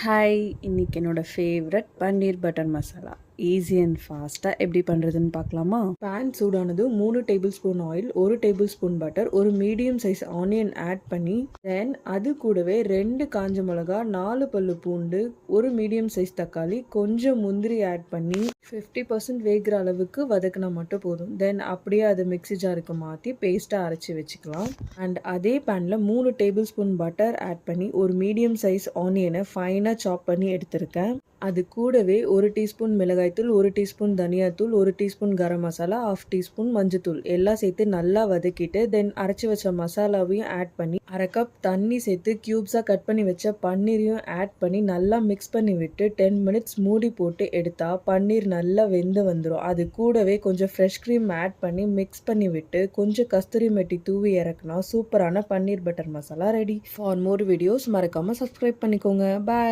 Hi! இன்னைக்கு என்னோட favourite paneer butter masala. Easy and ஃபாஸ்ட்டாக எப்படி பண்ணுறதுன்னு பார்க்கலாமா? பேன் சூடானதும் 3 tablespoon oil, 1 tablespoon butter, ஒரு மீடியம் சைஸ் ஆனியன் ஆட் பண்ணி, தென் அது கூடவே 2 காஞ்ச மிளகா, 4 பல்லு பூண்டு, ஒரு மீடியம் சைஸ் தக்காளி, கொஞ்சம் முந்திரி ஆட் பண்ணி 50% வேகிற அளவுக்கு வதக்கினா மட்டும் போதும். தென் அப்படியே அதை மிக்ஸி ஜாருக்கு மாற்றி பேஸ்ட்டாக அரைச்சி வச்சுக்கலாம். அண்ட் அதே பேனில் 3 டேபிள் ஸ்பூன் பட்டர் ஆட் பண்ணி ஒரு மீடியம் சைஸ் ஆனியனை ஃபைனாக சாப் பண்ணி எடுத்திருக்கேன். அது கூடவே 1 டீஸ்பூன் மிளகாய்த்தூள், 1 டீஸ்பூன் தனியாத்தூள், 1 டீஸ்பூன் கரம் மசாலா, 1/2 டீஸ்பூன் மஞ்சத்தூள் எல்லாம் சேர்த்து நல்லா வதக்கிட்டு, தென் அரைச்சி வச்ச மசாலாவையும் ஆட் பண்ணி 1/2 கப் தண்ணி சேர்த்து க்யூப்ஸாக கட் பண்ணி வச்ச பன்னீரையும் ஆட் பண்ணி நல்லா மிக்ஸ் பண்ணி விட்டு 10 மினிட்ஸ் மூடி போட்டு எடுத்தா பன்னீர் நல்லா வெந்து வந்துடும். அது கூடவே கொஞ்சம் ஃப்ரெஷ் க்ரீம் ஆட் பண்ணி மிக்ஸ் பண்ணி விட்டு கொஞ்சம் கஸ்தூரி மெட்டி தூவி இறக்குனா சூப்பரான paneer butter masala ready. For more videos மறக்காமல் சப்ஸ்கிரைப் பண்ணிக்கோங்க. பாய்.